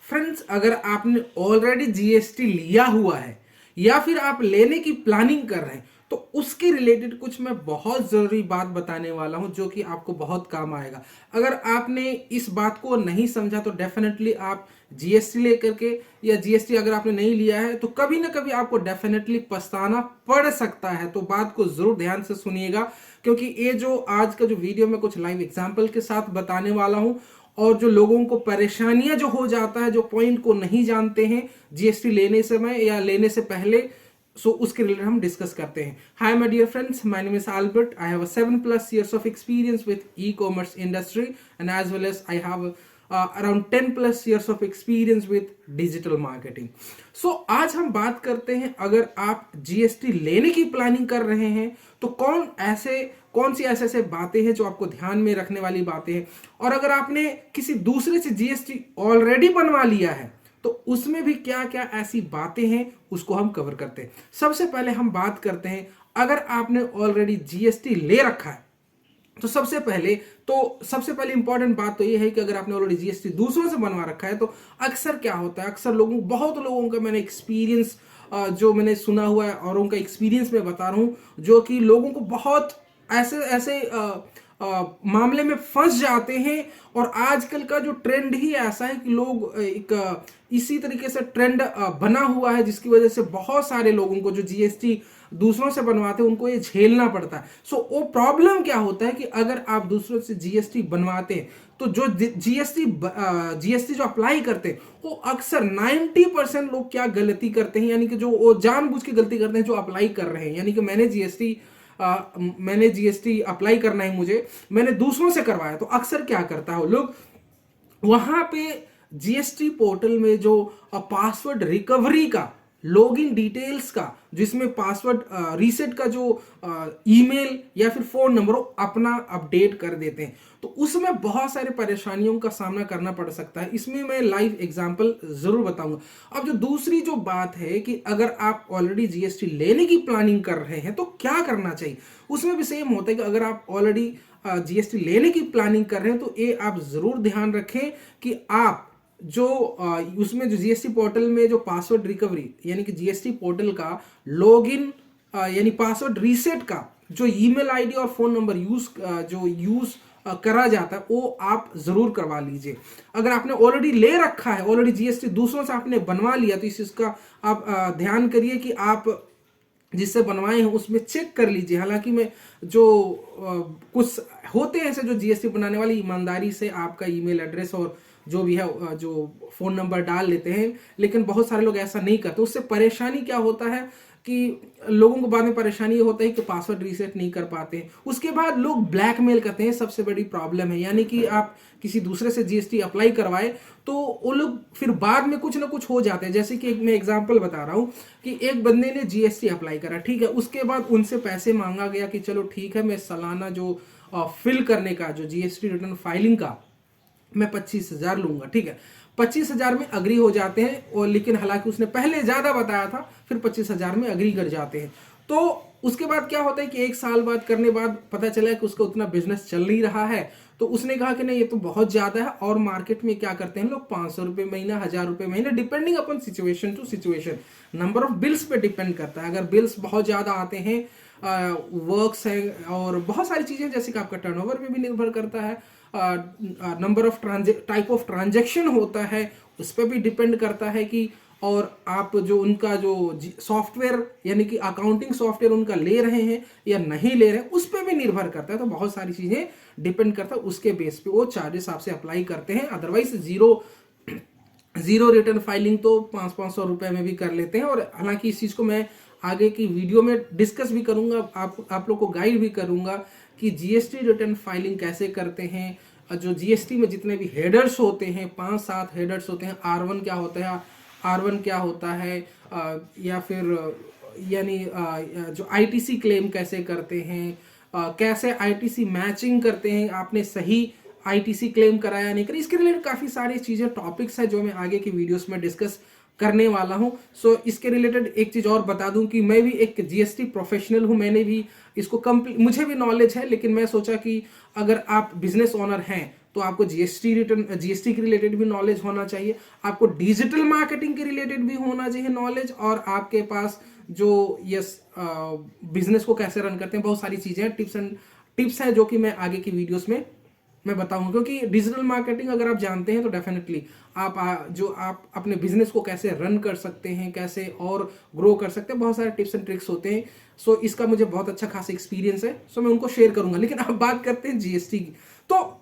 Friends, अगर आपने already GST लिया हुआ है या फिर आप लेने की प्लानिंग कर रहे हैं तो उसके रिलेटेड कुछ मैं बहुत ज़रूरी बात बताने वाला हूं जो कि आपको बहुत काम आएगा। अगर आपने इस बात को नहीं समझा तो डेफिनेटली आप जीएसटी लेकर के, या जीएसटी अगर आपने नहीं लिया है तो कभी ना कभी आपको डेफिनेटली पछताना पड़ सकता है। तो बात को ज़रूर ध्यान से सुनिएगा, क्योंकि ये जो आज का जो वीडियो मैं कुछ लाइव एग्जाम्पल के साथ बताने वाला हूं, और जो लोगों को परेशानियां जो हो जाता है, जो पॉइंट को नहीं जानते हैं जीएसटी लेने समय या लेने से पहले, सो उसके रिलेटेड हम डिस्कस करते हैं। Hi my dear friends, my name is Albert. I have 7+ years of experience with e-commerce industry, and as well as I have around 10+ years of experience with digital marketing. So आज हम बात करते हैं, अगर आप GST लेने की planning कर रहे हैं तो कौन सी ऐसे बातें हैं जो आपको ध्यान में रखने वाली बातें हैं, और अगर आपने किसी दूसरे से जीएसटी ऑलरेडी बनवा लिया है तो उसमें भी क्या क्या ऐसी बातें हैं उसको हम कवर करते हैं। सबसे पहले हम बात करते हैं, अगर आपने ऑलरेडी जीएसटी ले रखा है तो सबसे पहले इंपॉर्टेंट बात तो ये है कि अगर आपने ऑलरेडी जीएसटी दूसरों से बनवा रखा है तो अक्सर क्या होता है, बहुत लोगों का मैंने एक्सपीरियंस जो मैंने सुना हुआ है और उनका एक्सपीरियंस मैं बता रहा हूँ, जो कि लोगों को बहुत ऐसे मामले में फंस जाते हैं। और आजकल का जो ट्रेंड ही ऐसा है कि लोग इसी तरीके से ट्रेंड बना हुआ है, जिसकी वजह से बहुत सारे लोगों को जो जीएसटी दूसरों से बनवाते हैं उनको ये झेलना पड़ता है। वो प्रॉब्लम क्या होता है कि अगर आप दूसरों से जीएसटी बनवाते हैं तो जो जीएसटी जो अप्लाई करते हैं वो अक्सर 90% लोग क्या गलती करते हैं, यानी कि जो वो जानबूझ के गलती करते हैं जो अप्लाई कर रहे हैं। यानी कि मैंने जीएसटी अप्लाई करना है, मैंने दूसरों से करवाया, तो अक्सर क्या करता है वो लोग वहां पे जीएसटी पोर्टल में जो पासवर्ड रिकवरी का, लॉगिन डिटेल्स का, जिसमें पासवर्ड रीसेट का जो ईमेल या फिर फोन नंबर हो अपना अपडेट कर देते हैं, तो उसमें बहुत सारे परेशानियों का सामना करना पड़ सकता है। इसमें मैं लाइव एग्जांपल जरूर बताऊंगा। अब जो दूसरी जो बात है कि अगर आप ऑलरेडी जीएसटी लेने की प्लानिंग कर रहे हैं तो क्या करना चाहिए, उसमें भी सेम होता है कि अगर आप ऑलरेडी जीएसटी लेने की प्लानिंग कर रहे हैं तो ये आप जरूर ध्यान रखें कि आप जो उसमें जो जीएसटी पोर्टल में जो पासवर्ड रिकवरी, यानी कि जीएसटी पोर्टल का लॉगिन यानी पासवर्ड रीसेट का जो ईमेल आईडी और फोन नंबर यूज करा जाता है वो आप जरूर करवा लीजिए। अगर आपने ऑलरेडी ले रखा है, ऑलरेडी जीएसटी दूसरों से आपने बनवा लिया, तो इस चीज का आप ध्यान करिए कि आप जिससे बनवाए हैं उसमें चेक कर लीजिए। हालांकि मैं जो कुछ होते हैं ऐसे जो जीएसटी बनाने वाली ईमानदारी से आपका ईमेल एड्रेस और जो भी है जो फोन नंबर डाल लेते हैं, लेकिन बहुत सारे लोग ऐसा नहीं करते। उससे परेशानी क्या होता है कि लोगों को बाद में परेशानी ये होता है कि पासवर्ड रीसेट नहीं कर पाते हैं, उसके बाद लोग ब्लैकमेल करते हैं, सबसे बड़ी प्रॉब्लम है। यानी कि आप किसी दूसरे से जीएसटी अप्लाई करवाए तो वो लोग फिर बाद में कुछ ना कुछ हो जाते हैं। जैसे कि मैं एग्जांपल बता रहा हूँ कि एक बंदे ने जीएसटी अप्लाई करा, ठीक है, उसके बाद उनसे पैसे मांगा गया कि चलो ठीक है, मैं सालाना जो फिल करने का जो जीएसटी रिटर्न फाइलिंग का मैं 25,000 लूंगा, ठीक है। 25,000 में अग्री हो जाते हैं, और लेकिन हालांकि उसने पहले ज्यादा बताया था, फिर 25,000 में अग्री कर जाते हैं। तो उसके बाद क्या होता है कि 1 साल बाद करने बाद पता चला कि उसका उतना बिजनेस चल नहीं रहा है, तो उसने कहा कि नहीं ये तो बहुत ज्यादा है। और मार्केट में क्या करते हैं लोग, 500 रुपये महीना, 1000 रुपये महीना, depending upon situation to situation, number of bills पे डिपेंड करता है। अगर बिल्स बहुत ज्यादा आते हैं, वर्क्स हैं और बहुत सारी चीजें, जैसे कि आपका टर्नओवर पे भी निर्भर करता है, number of type of transaction होता है, उस पर भी डिपेंड करता है कि, और आप जो उनका जो सॉफ्टवेयर यानी कि अकाउंटिंग सॉफ्टवेयर उनका ले रहे हैं या नहीं ले रहे हैं, उस पर भी निर्भर करता है। तो बहुत सारी चीजें डिपेंड करता है, उसके बेस पे वो चार्जेस आपसे अप्लाई करते हैं। अदरवाइज जीरो रिटर्न फाइलिंग तो 500-500 रुपए में भी कर लेते हैं। और हालांकि इस चीज को मैं आगे की वीडियो में डिस्कस भी करूंगा, आप लोग को गाइड भी करूंगा कि जीएसटी रिटर्न फाइलिंग कैसे करते हैं। जो जीएसटी में जितने भी हेडर्स होते हैं, 5-7 हेडर्स होते हैं, R1 क्या होता है, या फिर यानी जो आईटीसी क्लेम कैसे करते हैं, कैसे आईटीसी मैचिंग करते हैं, आपने सही आईटीसी क्लेम कराया नहीं कराया, इसके रिलेटेड काफी सारी चीजें, टॉपिक्स है जो मैं आगे की वीडियोस में डिस्कस करने वाला हूं। सो इसके रिलेटेड एक चीज और बता दूं कि मैं भी एक जीएसटी प्रोफेशनल हूं, मैंने भी इसको मुझे भी नॉलेज है, लेकिन मैं सोचा कि अगर आप बिजनेस ओनर हैं तो आपको जीएसटी रिटर्न, जीएसटी के रिलेटेड भी नॉलेज होना चाहिए, आपको डिजिटल मार्केटिंग के रिलेटेड भी होना चाहिए नॉलेज, और आपके पास जो यस बिजनेस को कैसे रन करते हैं, बहुत सारी चीजें हैं, टिप्स हैं जो कि मैं आगे की वीडियोस में मैं बताऊंगा। क्योंकि डिजिटल मार्केटिंग अगर आप जानते हैं तो डेफिनेटली आप अपने बिजनेस को कैसे रन कर सकते हैं, कैसे और ग्रो कर सकते हैं, बहुत सारे टिप्स एंड ट्रिक्स होते हैं। सो इसका मुझे बहुत अच्छा खासा एक्सपीरियंस है, सो मैं उनको शेयर करूंगा। लेकिन अब बात करते हैं जीएसटी की। तो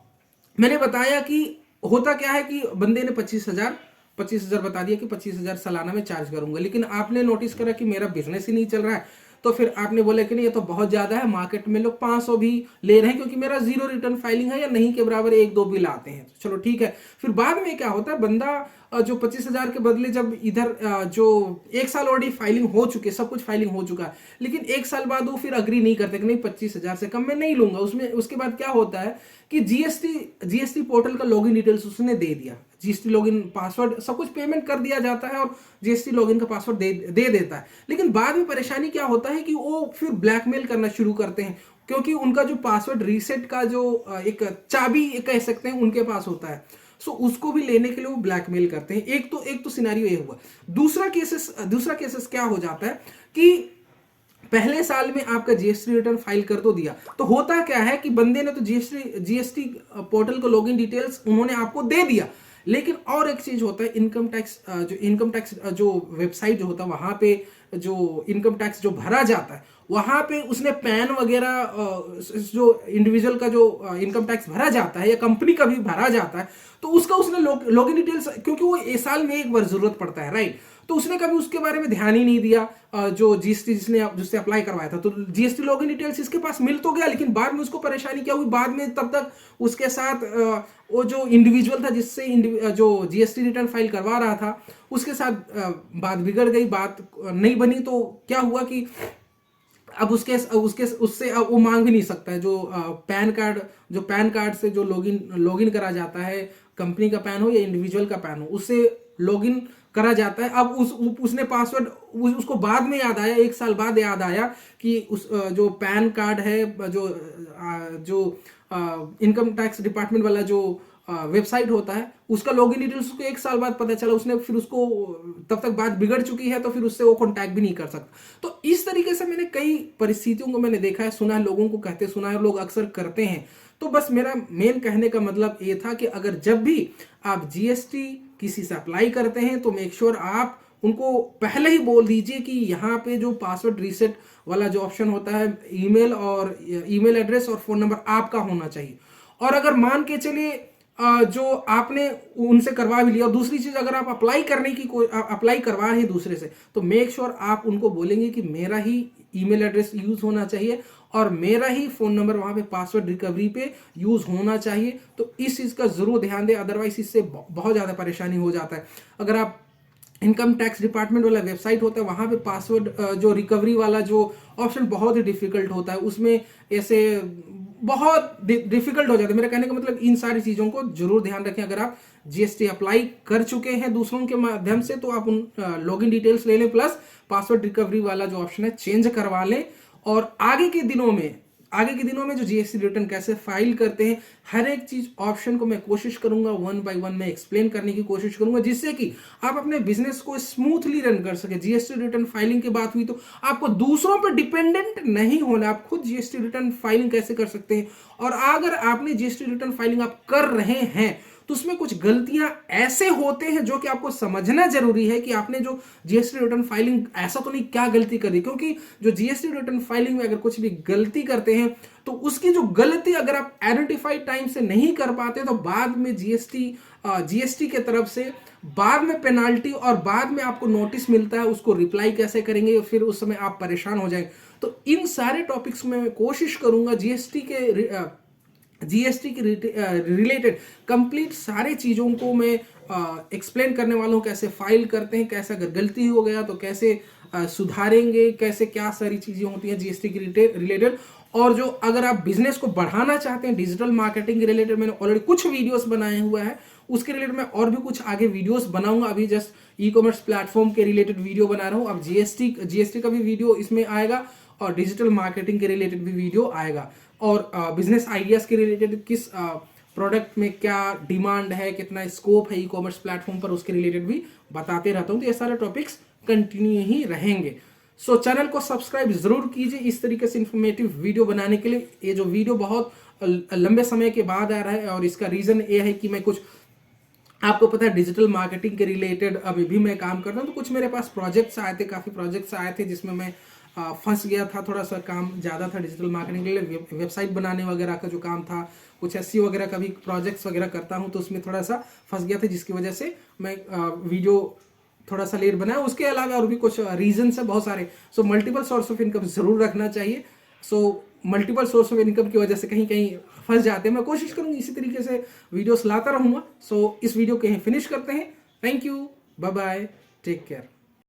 मैंने बताया कि होता क्या है कि बंदे ने 25,000 बता दिया कि 25,000 सालाना में चार्ज करूंगा, लेकिन आपने नोटिस करा कि मेरा बिजनेस ही नहीं चल रहा है, तो फिर आपने बोला कि नहीं ये तो बहुत ज्यादा है, मार्केट में लोग 500 भी ले रहे हैं क्योंकि मेरा जीरो रिटर्न फाइलिंग है या नहीं के बराबर एक दो बिल आते हैं, तो चलो ठीक है। फिर बाद में क्या होता है, बंदा जो 25,000 के बदले जब इधर जो एक साल ऑलरेडी फाइलिंग हो चुके, सब कुछ फाइलिंग हो चुका है, लेकिन एक साल बाद वो फिर अग्री नहीं करते कि नहीं 25,000 से कम मैं नहीं लूंगा। उसमें उसके बाद क्या होता है कि जीएसटी पोर्टल का लॉगिन डिटेल्स उसने दे दिया, जीएसटी लॉगिन पासवर्ड सब कुछ पेमेंट कर दिया जाता है और जीएसटी लॉगिन का पासवर्ड दे देता है। लेकिन बाद में परेशानी क्या होता है कि वो फिर ब्लैकमेल करना शुरू करते हैं, क्योंकि उनका जो पासवर्ड रीसेट का जो एक चाबी कह सकते हैं उनके पास होता है, सो उसको भी लेने के लिए वो ब्लैकमेल करते हैं। एक तो सिनेरियो ये हुआ। दूसरा केसेस क्या हो जाता है कि पहले साल में आपका जीएसटी रिटर्न फाइल कर तो दिया, तो होता क्या है कि बंदे ने तो जीएसटी पोर्टल को लॉगिन डिटेल्स उन्होंने आपको दे दिया, लेकिन और एक चीज होता है, इनकम टैक्स जो वेबसाइट जो होता है वहां पे जो इनकम टैक्स जो भरा जाता है वहां पे उसने पैन वगैरह जो इंडिविजुअल का जो इनकम टैक्स भरा जाता है या कंपनी का भी भरा जाता है, तो उसका उसने लॉगिन डिटेल्स, क्योंकि वो ए साल में एक बार जरूरत पड़ता है, राइट, तो उसने कभी उसके बारे में ध्यान ही नहीं दिया। जो जीएसटी जिससे अप्लाई करवाया था, तो जीएसटी लॉगिन डिटेल्स इसके पास मिल तो गया, लेकिन बाद में उसको परेशानी क्या हुई, बाद में तब तक उसके साथ वो जो इंडिविजुअल था जिससे जो जीएसटी रिटर्न फाइल करवा रहा था उसके साथ बात बिगड़ गई, बात नहीं बनी, तो क्या हुआ कि अब उससे अब वो मांग भी नहीं सकता है। जो पैन कार्ड से जो लॉगिन करा जाता है, कंपनी का पैन हो या इंडिविजुअल का पैन हो, उससे लॉगिन करा जाता है। अब उसने पासवर्ड उसको बाद में याद आया, एक साल बाद याद आया कि उस जो पैन कार्ड है, जो इनकम टैक्स डिपार्टमेंट वाला जो वेबसाइट होता है उसका लॉगिन डिटेल्स उसको एक साल बाद पता चला, उसने फिर उसको तब तक बात बिगड़ चुकी है तो फिर उससे वो कांटेक्ट भी नहीं कर सकता। तो इस तरीके से मैंने कई परिस्थितियों को मैंने देखा है, सुना है, लोगों को कहते सुना है, लोग अक्सर करते हैं। तो बस मेरा मेन कहने का मतलब ये था कि अगर जब भी आप जीएसटी किसी से अप्लाई करते हैं तो मेक श्योर आप उनको पहले ही बोल दीजिए कि यहाँ पे जो पासवर्ड रीसेट वाला जो ऑप्शन होता है, ईमेल एड्रेस और फोन नंबर आपका होना चाहिए। और अगर मान के चलिए जो आपने उनसे करवा भी लिया, और दूसरी चीज अगर आप अप्लाई करवा रहे हैं दूसरे से, तो मेक श्योर आप उनको बोलेंगे कि मेरा ही ईमेल एड्रेस यूज होना चाहिए और मेरा ही फोन नंबर वहां पे पासवर्ड रिकवरी पे यूज होना चाहिए। तो इस चीज का जरूर ध्यान दें, अदरवाइज इससे बहुत ज्यादा परेशानी हो जाता है। अगर आप इनकम टैक्स डिपार्टमेंट वाला वेबसाइट होता है वहां पे पासवर्ड जो रिकवरी वाला जो ऑप्शन बहुत ही डिफिकल्ट होता है, उसमें ऐसे बहुत डिफिकल्ट हो जाता है। मेरा कहने का मतलब इन सारी चीजों को जरूर ध्यान रखें। अगर आप जीएसटी अप्लाई कर चुके हैं दूसरों के माध्यम से तो आप उन लॉगिन डिटेल्स ले लें, प्लस पासवर्ड रिकवरी वाला जो ऑप्शन है चेंज करवा लें। और आगे के दिनों में जो जीएसटी रिटर्न कैसे फाइल करते हैं, हर एक चीज ऑप्शन को मैं कोशिश करूंगा वन बाय वन में एक्सप्लेन करने की कोशिश करूंगा, जिससे कि आप अपने बिजनेस को स्मूथली रन कर सके। जीएसटी रिटर्न फाइलिंग की बात हुई तो आपको दूसरों पर डिपेंडेंट नहीं होना, आप खुद जीएसटी रिटर्न फाइलिंग कैसे कर सकते हैं। और अगर आपने जीएसटी रिटर्न फाइलिंग आप कर रहे हैं तो उसमें कुछ गलतियां ऐसे होते हैं जो कि आपको समझना जरूरी है कि आपने जो जीएसटी रिटर्न फाइलिंग ऐसा तो नहीं क्या गलती करी, क्योंकि जो जीएसटी रिटर्न फाइलिंग में अगर कुछ भी गलती करते हैं तो उसकी जो गलती अगर आप आइडेंटिफाई टाइम से नहीं कर पाते तो बाद में जीएसटी के तरफ से बाद में पेनाल्टी और बाद में आपको नोटिस मिलता है, उसको रिप्लाई कैसे करेंगे, फिर उस समय आप परेशान हो जाएंगे। तो इन सारे टॉपिक्स में मैं कोशिश करूंगा जीएसटी के रिलेटेड कंप्लीट सारे चीज़ों को मैं एक्सप्लेन करने वाला हूँ, कैसे फाइल करते हैं, कैसे अगर गलती हो गया तो कैसे सुधारेंगे, कैसे क्या सारी चीज़ें होती हैं जीएसटी के रिलेटेड। और जो अगर आप बिजनेस को बढ़ाना चाहते हैं डिजिटल मार्केटिंग के रिलेटेड, मैंने ऑलरेडी कुछ वीडियोस बनाए हुए हैं, उसके रिलेटेड मैं और भी कुछ आगे वीडियोस बनाऊंगा। अभी जस्ट ई कॉमर्स प्लेटफॉर्म के रिलेटेड वीडियो बना रहा हूँ, अब जीएसटी का भी वीडियो इसमें आएगा और डिजिटल मार्केटिंग के रिलेटेड भी वीडियो आएगा। और बिजनेस आइडियाज के रिलेटेड किस प्रोडक्ट में क्या डिमांड है, कितना स्कोप है ई कॉमर्स प्लेटफॉर्म पर, उसके रिलेटेड भी बताते रहता हूँ। तो ये सारे टॉपिक्स कंटिन्यू ही रहेंगे। सो चैनल को सब्सक्राइब जरूर कीजिए इस तरीके से इंफॉर्मेटिव वीडियो बनाने के लिए। ये जो वीडियो बहुत लंबे समय के बाद आ रहा है और इसका रीजन ये है कि मैं कुछ, आपको पता है डिजिटल मार्केटिंग के रिलेटेड अभी भी मैं काम कर रहा हूँ। तो कुछ मेरे पास प्रोजेक्ट्स आए थे, काफ़ी प्रोजेक्ट्स आए थे जिसमें मैं फंस गया था, थोड़ा सा काम ज़्यादा था डिजिटल मार्केटिंग के लिए, वेबसाइट बनाने वगैरह का जो काम था, कुछ एसईओ वगैरह का भी प्रोजेक्ट्स वगैरह करता हूँ, तो उसमें थोड़ा सा फंस गया था जिसकी वजह से मैं वीडियो थोड़ा सा लेट बनाया। उसके अलावा और भी कुछ रीजंस है बहुत सारे। So multiple source of income जरूर रखना चाहिए। So multiple source of income की वजह से कहीं कहीं फंस जाते हैं। मैं कोशिश करूंगी इसी तरीके से वीडियोस लाता रहूंगा। सो इस वीडियो को यहीं फिनिश करते हैं। Thank you, bye bye, take care.